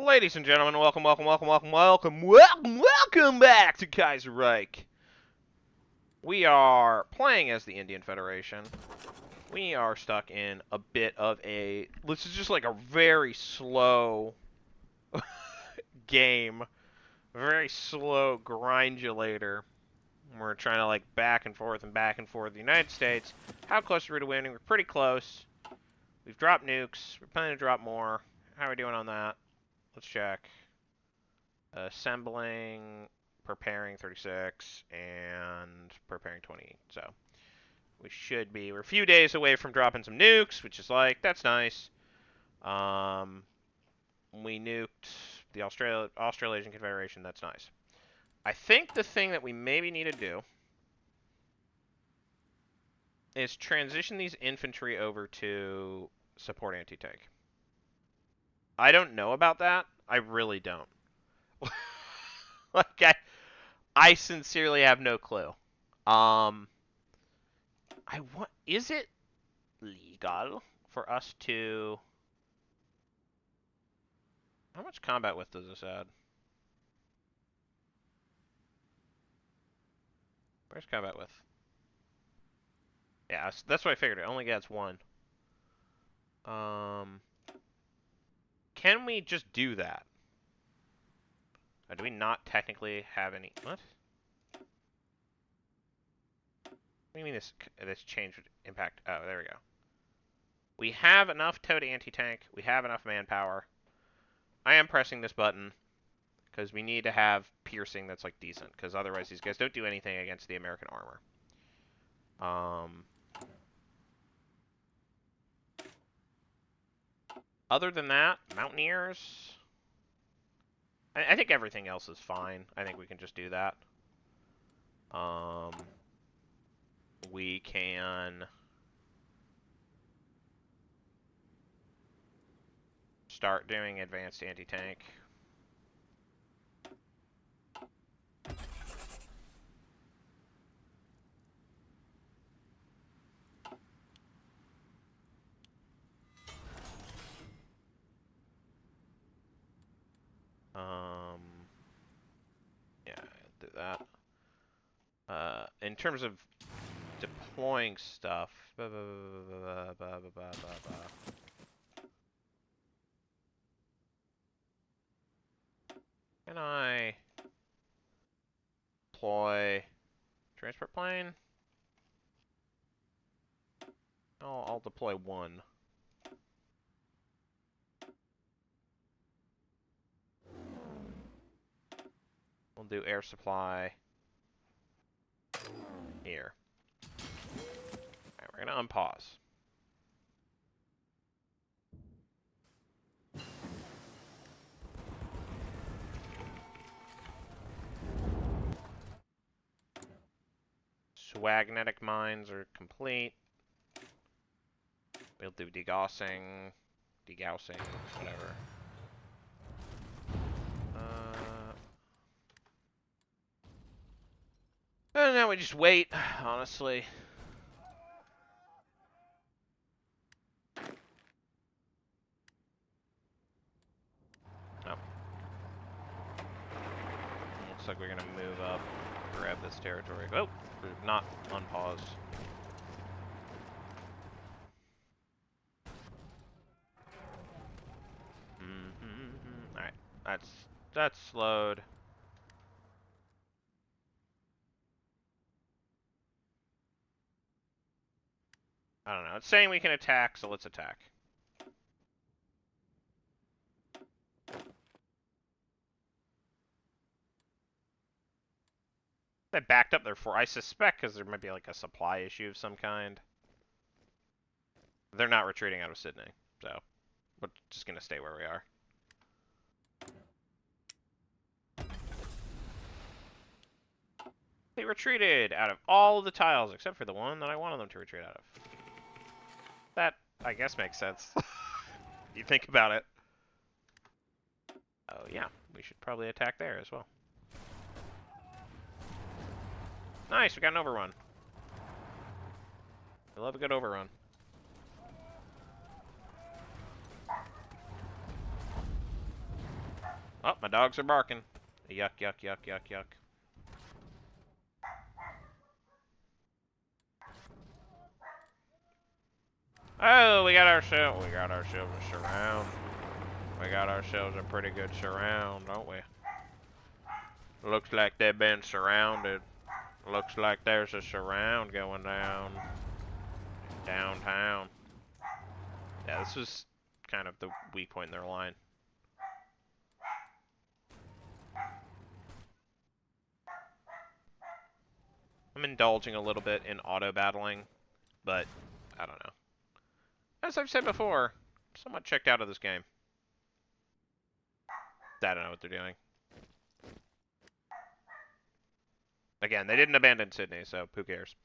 Ladies and gentlemen, welcome back to Kaiserreich. We are playing as the Indian Federation. We are stuck in a bit of a... This is just like a very slow game. Very slow grindulator. We're trying to like back and forth. The United States. How close are we to winning? We're pretty close. We've dropped nukes. We're planning to drop more. How are we doing on that? Let's check. Assembling, preparing 36, and preparing 20. So we're a few days away from dropping some nukes, which is like, that's nice. We nuked the Australasian Confederation. That's nice. I think the thing that we maybe need to do is transition these infantry over to support anti-tank. I don't know about that. I really don't. Like, I sincerely have no clue. Is it legal for us to... How much combat width does this add? Where's combat width? Yeah, that's what I figured. It only gets one. Can we just do that? Or do we not technically have any... What? What do you mean this change would impact... Oh, there we go. We have enough TOW to anti-tank. We have enough manpower. I am pressing this button because we need to have piercing that's like decent, because otherwise these guys don't do anything against the American armor. Other than that, Mountaineers... I think everything else is fine. I think we can just do that. We can... start doing advanced anti-tank. Yeah, do that. In terms of deploying stuff, can I deploy transport plane? Oh, I'll deploy one. We'll do air supply here. Alright, we're gonna unpause. Swagnetic mines are complete. We'll do degaussing, whatever. And now we just wait, honestly. Oh. Looks like we're gonna move up, grab this territory. Oh, we're not unpause. Alright, that's slowed. I don't know. It's saying we can attack, so let's attack. They backed up their fort. I suspect because there might be like a supply issue of some kind. They're not retreating out of Sydney, so we're just gonna stay where we are. They retreated out of all of the tiles except for the one that I wanted them to retreat out of. That, I guess, makes sense. You think about it. Oh yeah, we should probably attack there as well. Nice, we got an overrun. I love a good overrun. Oh, my dogs are barking. Yuck, yuck, yuck, yuck, yuck. Oh, we got ourselves a surround. We got ourselves a pretty good surround, don't we? Looks like they've been surrounded. Looks like there's a surround going down downtown. Yeah, this was kind of the weak point in their line. I'm indulging a little bit in auto battling, but I don't know. As I've said before, I'm somewhat checked out of this game. I don't know what they're doing. Again, they didn't abandon Sydney, so who cares?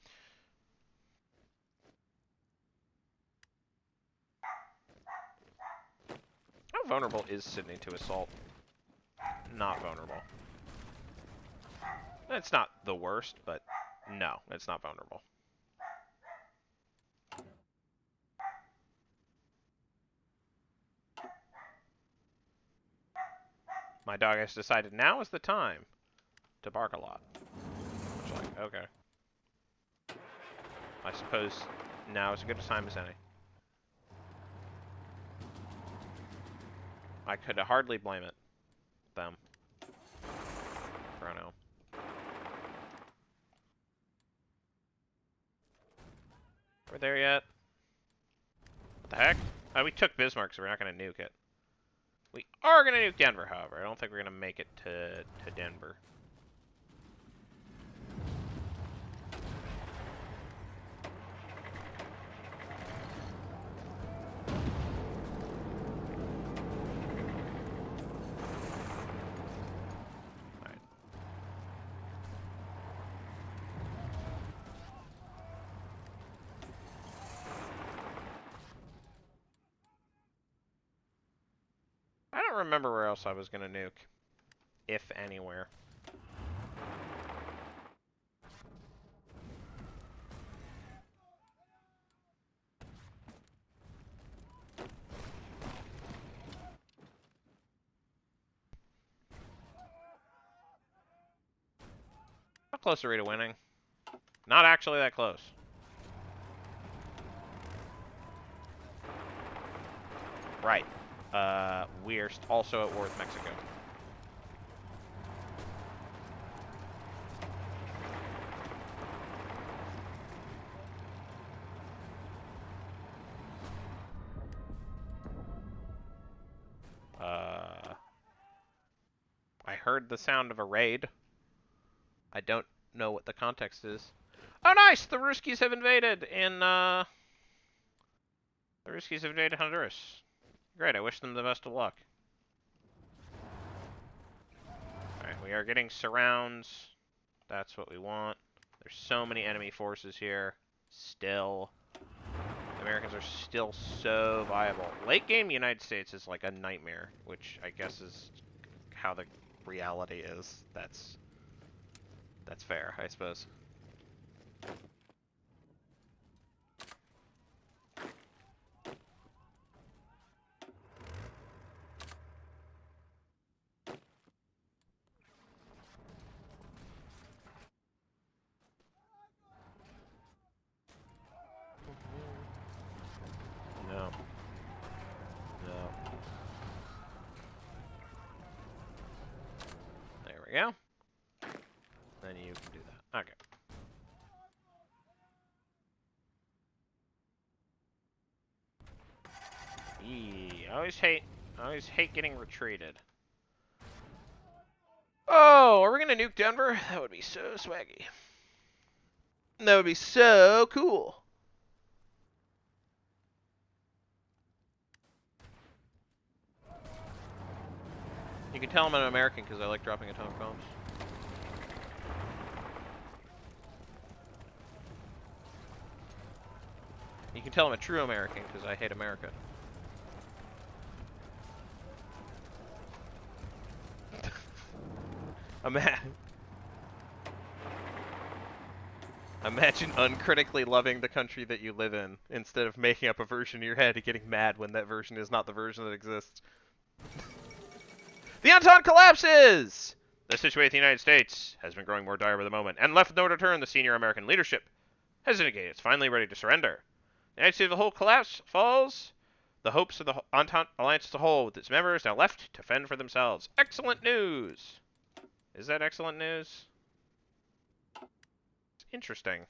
How vulnerable is Sydney to assault? Not vulnerable. It's not the worst, but no, it's not vulnerable. My dog has decided now is the time to bark a lot. Which, like, okay. I suppose now is as good a time as any. I could hardly blame it. Them. For now. We're there yet? What the heck? Oh, we took Bismarck, so we're not going to nuke it. We are going to nuke Denver, however. I don't think we're going to make it to Denver. Alright. I don't remember where else I was going to nuke. If anywhere. How close are we to winning? Not actually that close. Right. We're also at war with Mexico. I heard the sound of a raid. I don't know what the context is. Oh, nice! The Ruskies have invaded in, The Ruskies have invaded Honduras. Great, I wish them the best of luck. Alright, we are getting surrounds. That's what we want. There's so many enemy forces here. Still. The Americans are still so viable. Late game United States is like a nightmare, which I guess is how the reality is. That's fair, I suppose. No. No. There we go. Then you can do that. Okay. I always hate getting retreated. Oh, are we gonna nuke Denver? That would be so swaggy. That would be so cool. You can tell I'm an American because I like dropping atomic bombs. You can tell I'm a true American because I hate America. Imagine uncritically loving the country that you live in instead of making up a version in your head and getting mad when that version is not the version that exists. The Entente collapses! The situation with the United States has been growing more dire by the moment, and left no return, the senior American leadership has indicated it's finally ready to surrender. The United States as a whole collapse falls. The hopes of the Entente alliance as a whole, with its members now left to fend for themselves. Excellent news! Is that excellent news? It's interesting.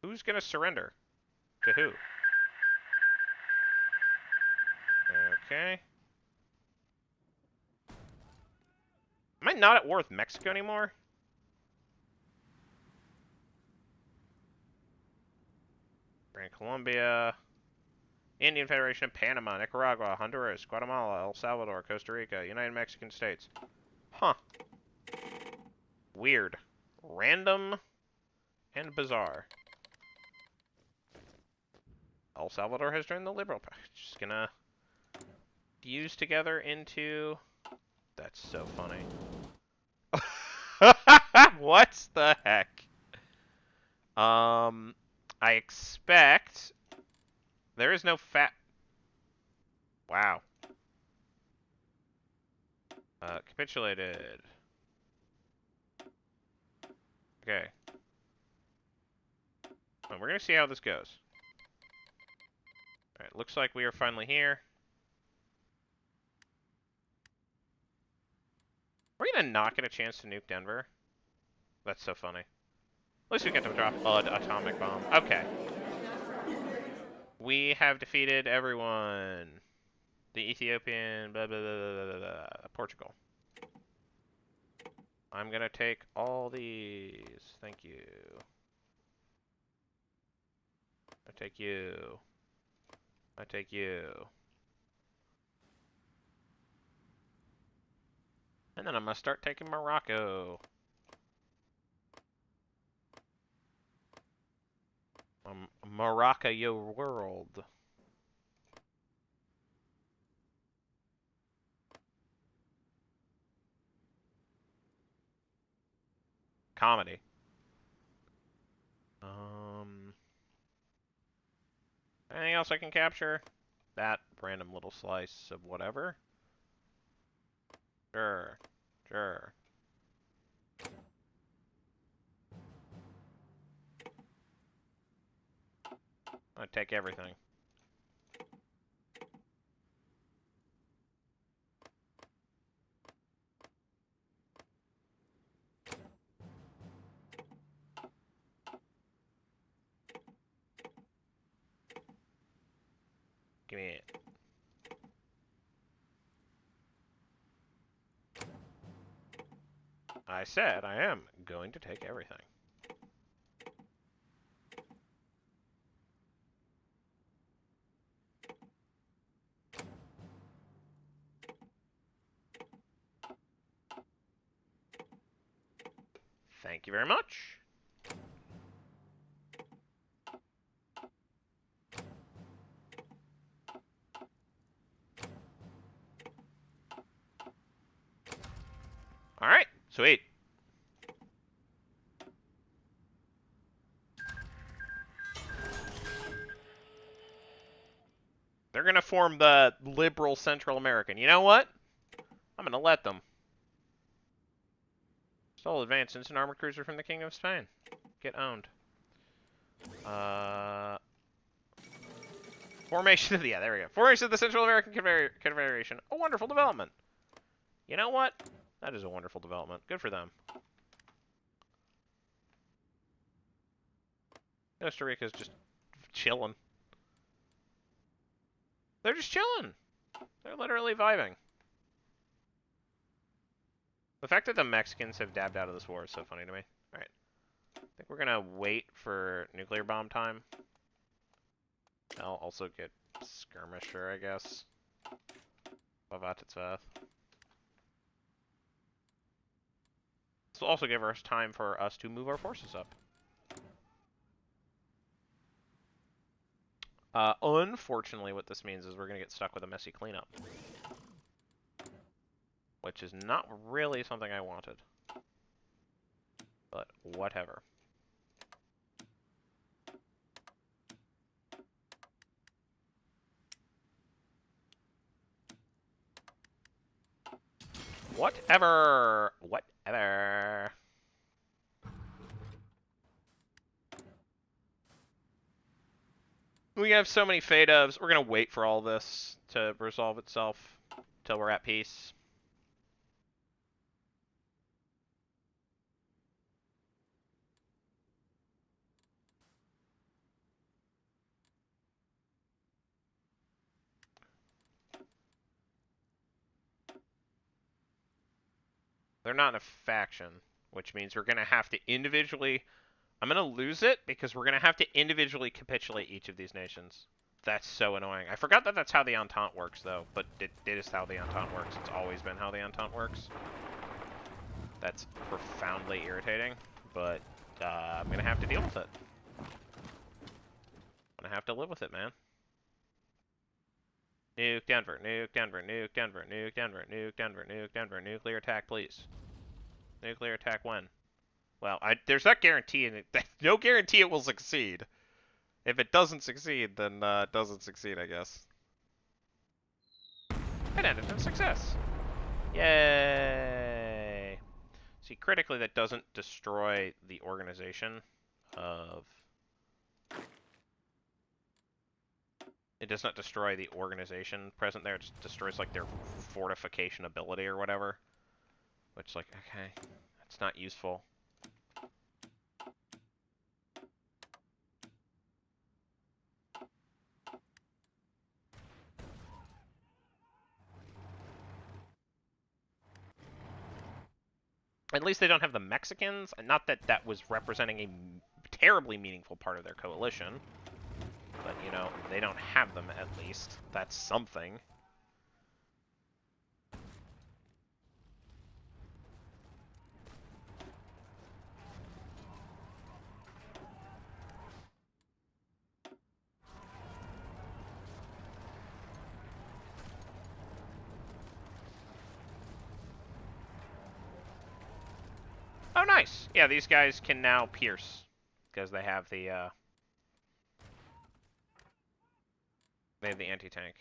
Who's gonna surrender? To who? Okay. Am I not at war with Mexico anymore? Grand Colombia, Indian Federation of Panama, Nicaragua, Honduras, Guatemala, El Salvador, Costa Rica, United Mexican States. Huh. Weird. Random and bizarre. El Salvador has joined the Liberal Party. Just gonna fuse together into... That's so funny. What the heck? I expect there is no fat. Wow. Capitulated. Okay. Well, we're gonna see how this goes. All right. Looks like we are finally here. We're gonna not get a chance to nuke Denver. That's so funny. At least we get to drop an atomic bomb. Okay. We have defeated everyone. The Ethiopian, blah, blah, blah, blah, blah, blah, Portugal. I'm gonna take all these. Thank you. I take you. I take you. And then I'm gonna start taking Morocco. Morocco, your world. Comedy. Anything else I can capture? That random little slice of whatever. Sure. Sure. I take everything. Give me it. I said I am going to take everything. Thank you very much. All right, sweet. They're going to form the liberal Central American. You know what? I'm going to let them. Stole advance into an armored cruiser from the Kingdom of Spain. Get owned. Formation of the... Yeah, there we go. Formation of the Central American Confederation. A wonderful development. You know what? That is a wonderful development. Good for them. Costa Rica's just chilling. They're just chilling. They're literally vibing. The fact that the Mexicans have dabbed out of this war is so funny to me. Alright. I think we're gonna wait for nuclear bomb time. I'll also get skirmisher, I guess. This will also give us time for us to move our forces up. Unfortunately, what this means is we're going to get stuck with a messy cleanup. Which is not really something I wanted. But whatever. Whatever. Whatever. We have so many fade ofs. We're gonna wait for all this to resolve itself till we're at peace. They're not in a faction, which means we're gonna have to individually. I'm gonna lose it because we're gonna have to individually capitulate each of these nations. That's so annoying. I forgot that that's how the Entente works, though, but it is how the Entente works. It's always been how the Entente works. That's profoundly irritating, but I'm gonna have to deal with it. I'm gonna have to live with it, man. Nuke Denver, nuke Denver, nuke Denver, nuke Denver, nuke Denver, nuke Denver, nuclear attack, please. Nuclear attack when? Well, there's that guarantee in it. No guarantee it will succeed. If it doesn't succeed, then it doesn't succeed, I guess. It ended in success. Yay! See, critically, that doesn't destroy the organization of... It does not destroy the organization present there. It just destroys, like, their fortification ability or whatever. Which, like, okay, that's not useful. At least they don't have the Mexicans. Not that that was representing a terribly meaningful part of their coalition. But, you know, they don't have them, at least. That's something. Oh, nice! Yeah, these guys can now pierce. Because they have the, they have the anti-tank.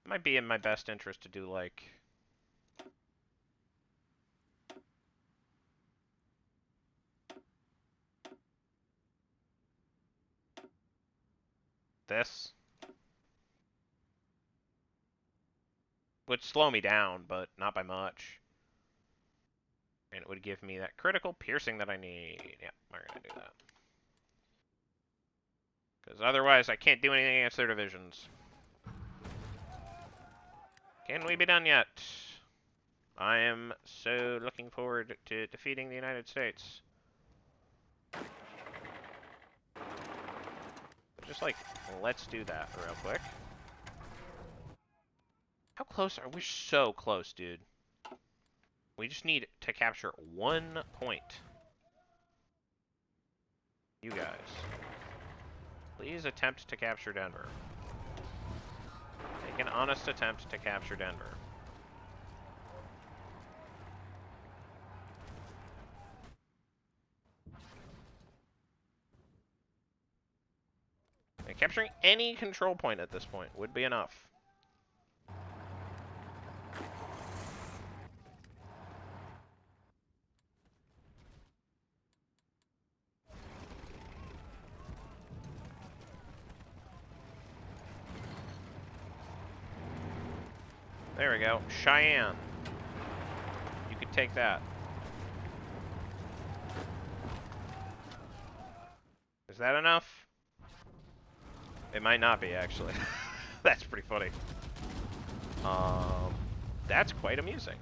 Might be in my best interest to do, like... this. Would slow me down, but not by much. And it would give me that critical piercing that I need. Yeah, we're gonna do that. Because otherwise I can't do anything against their divisions. Can we be done yet? I am so looking forward to defeating the United States. Just like, let's do that real quick. How close are we? So close, dude. We just need to capture 1 point. You guys. Please attempt to capture Denver. Make an honest attempt to capture Denver. And capturing any control point at this point would be enough. There we go. Cheyenne. You could take that. Is that enough? It might not be, actually. That's pretty funny. That's quite amusing.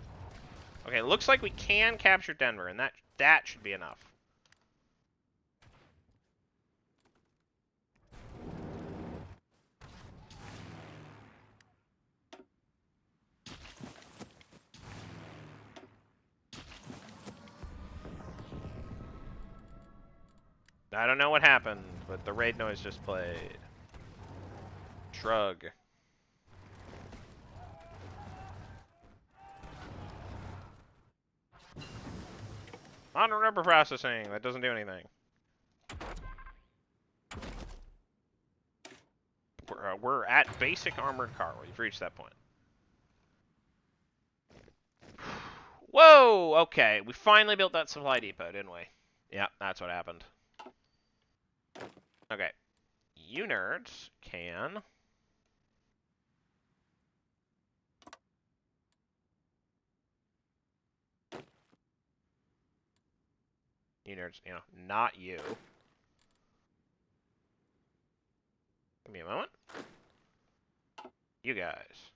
Okay, it looks like we can capture Denver, and that should be enough. I don't know what happened, but the raid noise just played. Shrug. On rubber processing. That doesn't do anything. We're at basic armored car. We've reached that point. Whoa! Okay, we finally built that supply depot, didn't we? Yeah, that's what happened. Okay. You nerds can... You nerds, you know, not you. Give me a moment. You guys.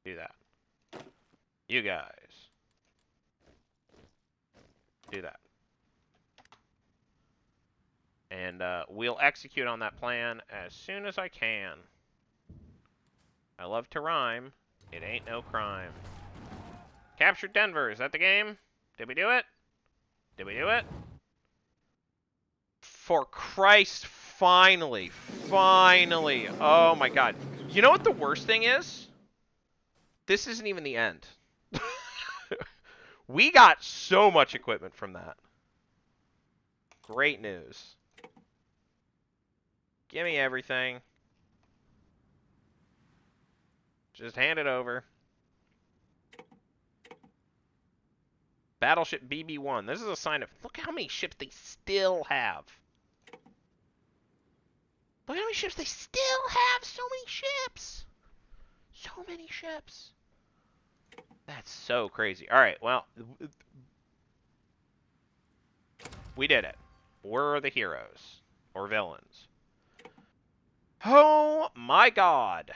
Do that. You guys. Do that. And we'll execute on that plan as soon as I can. I love to rhyme. It ain't no crime. Captured Denver. Is that the game? Did we do it? Did we do it? For Christ, finally. Finally. Oh my god. You know what the worst thing is? This isn't even the end. We got so much equipment from that. Great news. Give me everything. Just hand it over. Battleship BB-1. This is a sign of... Look how many ships they still have. Look how many ships they still have. So many ships. So many ships. That's so crazy. All right, well... We did it. We're the heroes. Or villains. Oh my god.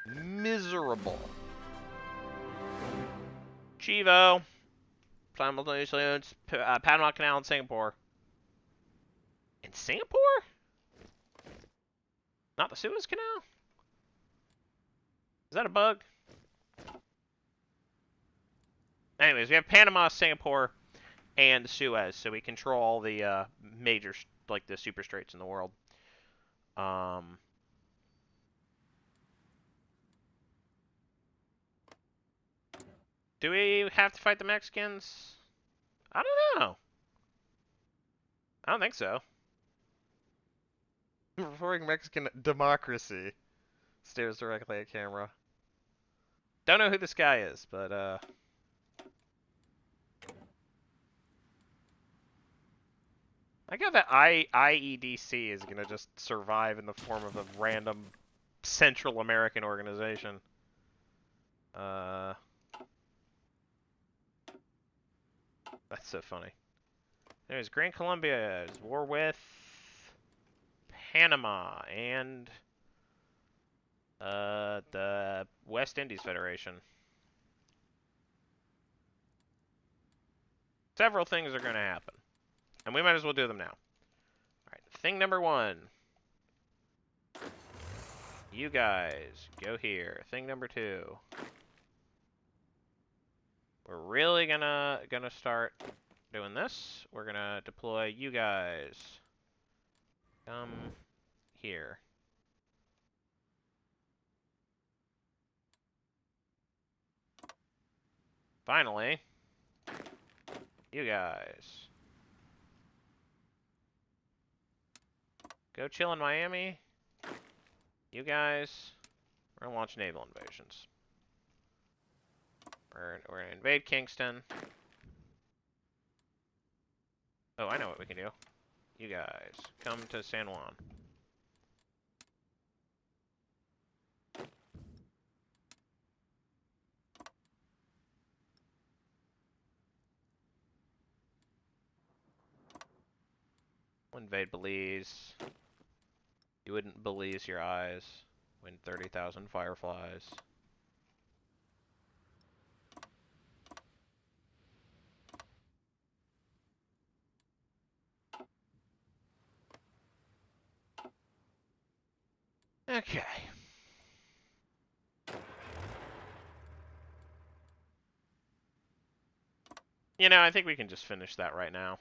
Miserable. Chivo. Simultaneously owns Panama Canal in Singapore. In Singapore? Not the Suez Canal? Is that a bug? Anyways, we have Panama, Singapore, and Suez, so we control all the major, like the super straits in the world. Do we have to fight the Mexicans? I don't know. I don't think so. Reporting Mexican democracy. Stares directly at camera. Don't know who this guy is, but I get that IEDC is gonna just survive in the form of a random Central American organization. That's so funny. There's Gran Colombia is war with Panama and the West Indies Federation. Several things are going to happen, and we might as well do them now. All right, thing number 1. You guys go here. Thing number 2. We're really gonna start doing this. We're gonna deploy you guys. Come here. Finally, you guys. Go chill in Miami. You guys. We're gonna launch naval invasions. We're gonna invade Kingston. Oh, I know what we can do. You guys, come to San Juan. We'll invade Belize. You wouldn't Belize your eyes. Win 30,000 fireflies. Okay. You know, I think we can just finish that right now.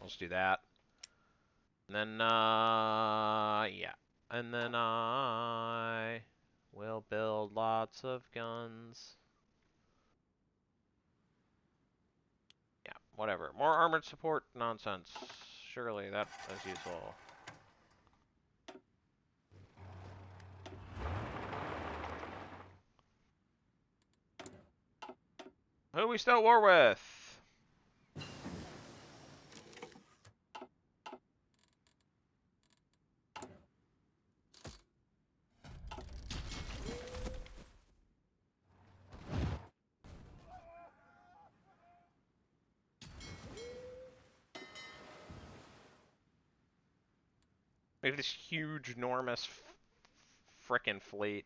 Let's do that. And then, yeah. And then I will build lots of guns. Yeah. Whatever. More armored support nonsense. Surely that is useful. Who are we still at war with? We have this huge, enormous, frickin' fleet.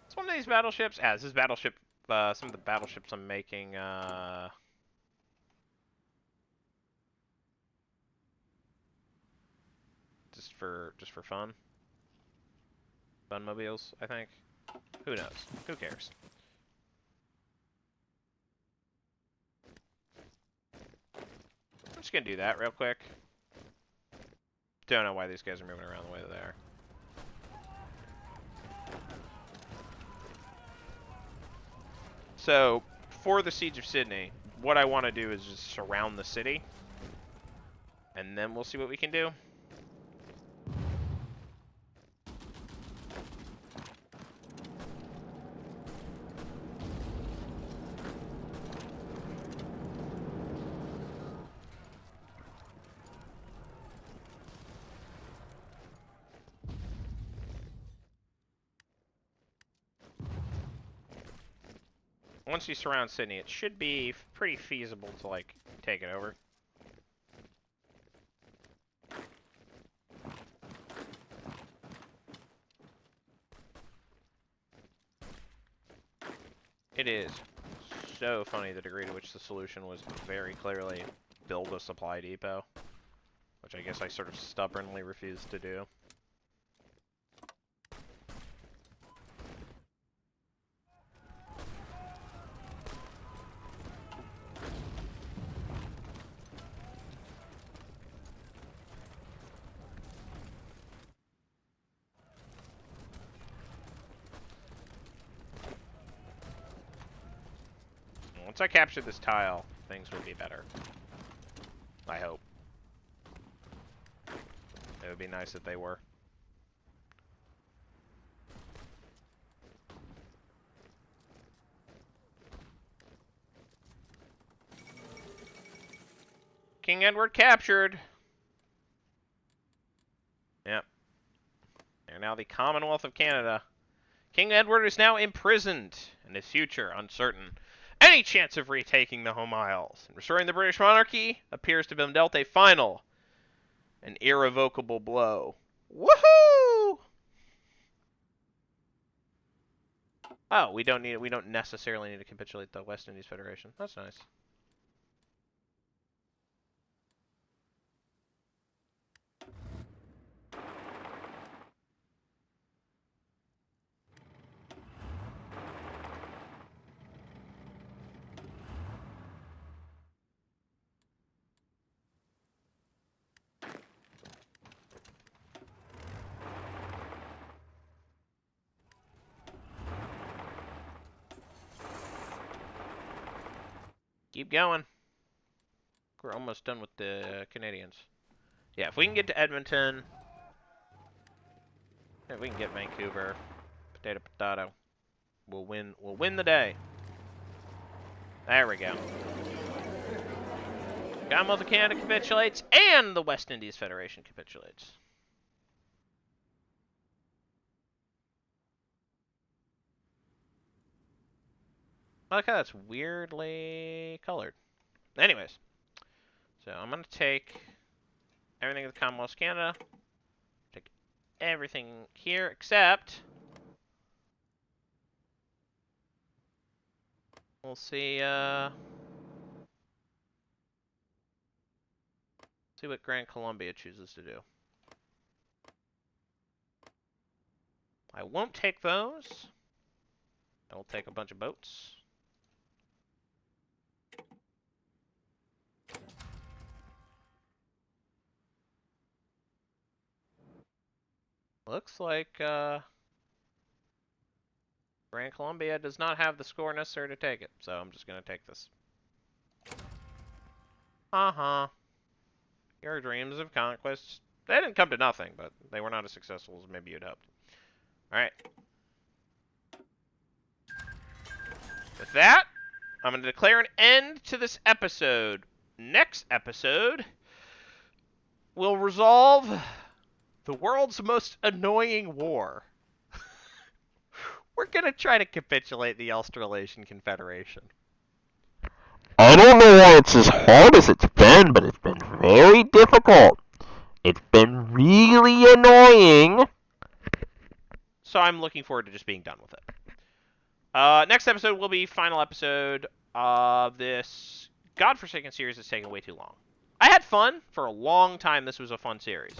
It's one of these battleships. Ah, this is battleship. Some of the battleships I'm making. Just for fun. Funmobiles, I think. Who knows? Who cares? I'm just gonna do that real quick. Don't know why these guys are moving around the way they are. So, for the Siege of Sydney, what I want to do is just surround the city. And then we'll see what we can do. Once you surround Sydney, it should be pretty feasible to, like, take it over. It is so funny the degree to which the solution was very clearly build a supply depot, which I guess I sort of stubbornly refused to do. Once I capture this tile, things will be better. I hope. It would be nice if they were. King Edward captured! Yep. They're now the Commonwealth of Canada. King Edward is now imprisoned, and his future uncertain. Any chance of retaking the home isles and restoring the British monarchy appears to have been dealt a final and irrevocable blow. Woohoo! Oh, we don't necessarily need to capitulate the West Indies Federation. That's nice. Keep going. We're almost done with the Canadians. Yeah, if we can get to Edmonton, if we can get Vancouver, potato potato, we'll win the day. There we go. Commonwealth of Canada capitulates, and the West Indies Federation capitulates. I like how that's weirdly colored. Anyways, so I'm going to take everything of the Commonwealth of Canada, take everything here except... We'll see, see what Grand Columbia chooses to do. I won't take those. I will take a bunch of boats. Looks like Gran Colombia does not have the score necessary to take it, so I'm just going to take this. Uh-huh. Your dreams of conquest, they didn't come to nothing, but they were not as successful as maybe you'd hoped. Alright. With that, I'm going to declare an end to this episode. Next episode, we'll resolve the world's most annoying war. We're going to try to capitulate the Australasian Confederation. I don't know why it's as hard as it's been, but it's been very difficult. It's been really annoying. So I'm looking forward to just being done with it. Next episode will be final episode of this godforsaken series that's taking way too long. I had fun. For a long time, this was a fun series.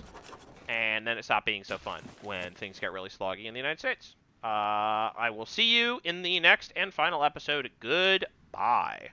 And then it stopped being so fun when things got really sloggy in the United States. I will see you in the next and final episode. Goodbye.